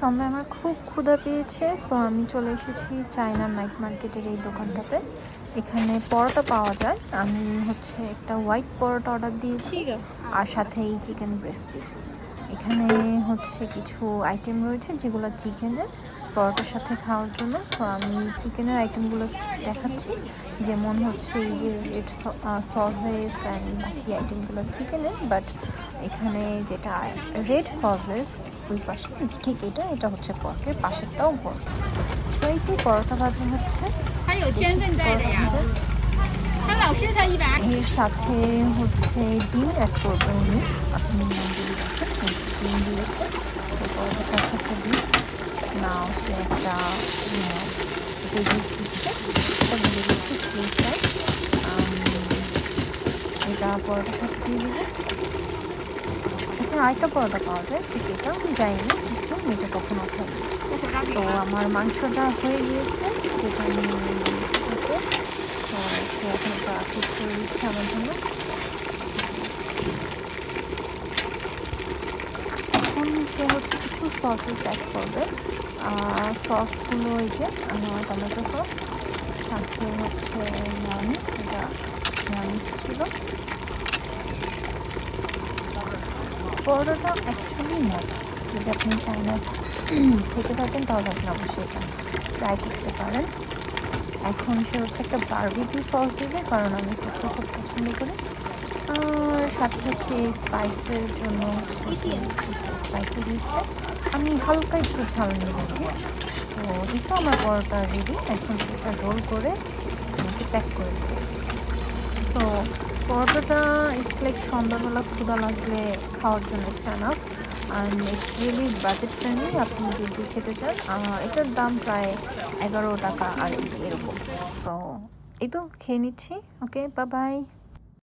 সন্ধ্যায় আমার খুব ক্ষুধা পেয়েছে, সো আমি চলে এসেছি চায়না নাইট মার্কেটের এই দোকানটাতে। এখানে পরোটা পাওয়া যায়। আমি একটা হোয়াইট পরোটা অর্ডার দিয়েছি আর সাথে এই চিকেন ব্রেস্ট পিস। এখানে কিছু আইটেম রয়েছে যেগুলো চিকেনের পরোটার সাথে খাওয়ার জন্য। সো আমি চিকেনের আইটেমগুলো দেখাচ্ছি, যেমন এই যে রেড সসেস অ্যান্ড বাকি আইটেমগুলো চিকেনের, বাট এখানে যেটা রেড সসেস ওই পাশে ঠিক এটা হচ্ছে পর্কের, পাশেরটাও পর্ক। সো এই তো পরোটা ভাজা হচ্ছে, এর সাথে ডিম অ্যাড করবেন উনি, আপনি যদি দেখেন ডিম দিয়েছে। সো পরোটার সাথে একটা ডিম নাও, সে একটা ভেজিস দিচ্ছে, এটা বলে দিচ্ছে স্টিল ফ্রাই। এটা পরোটার সাথে দিয়ে দেবো। এখানে আরেকটা পরোটা পাওয়া যায়, ঠিক এটা আমি যাইনি, কিন্তু এটা কখনো খাই। তো আমার মাংসটা হয়ে গিয়েছে, যেটা আমি দিয়েছি তাকে। তো সে এখন একটা পিস করে দিচ্ছে আমার জন্য। এখন সে কিছু সসেস অ্যাড করবে। সসগুলো এই যে টমেটো সস, সাথে মেয়োনিজ, এটা মেয়োনিজ ছিল। পরোটাটা অ্যাকচুয়ালি মজা, যদি আপনি চায়না থেকে থাকেন তাহলে আপনি অবশ্যই এটা ট্রাই করতে পারেন। এখন সে একটা বারবিকিউ সস দিবে, কারণ আমি সসটা খুব পছন্দ করি। আর সাথে স্পাইসের জন্য স্পাইসেস দিচ্ছে। আমি হালকা একটু ঝাল নিয়েছি। তো এটা আমার পরোটা রেডি। এখন সেটা রোল করে আমাকে প্যাক করে দেবে। সো পরোটাটা ইটস লাইক সন্ধ্যাবেলা ক্ষুধা লাগলে খাওয়ার জন্য it's enough, and it's really budget friendly আপনি যদি খেতে চান। এটার দাম প্রায় 11 টাকা আর এরকম। সো এই তো খেয়ে নিচ্ছি। ওকে, বাই বাই।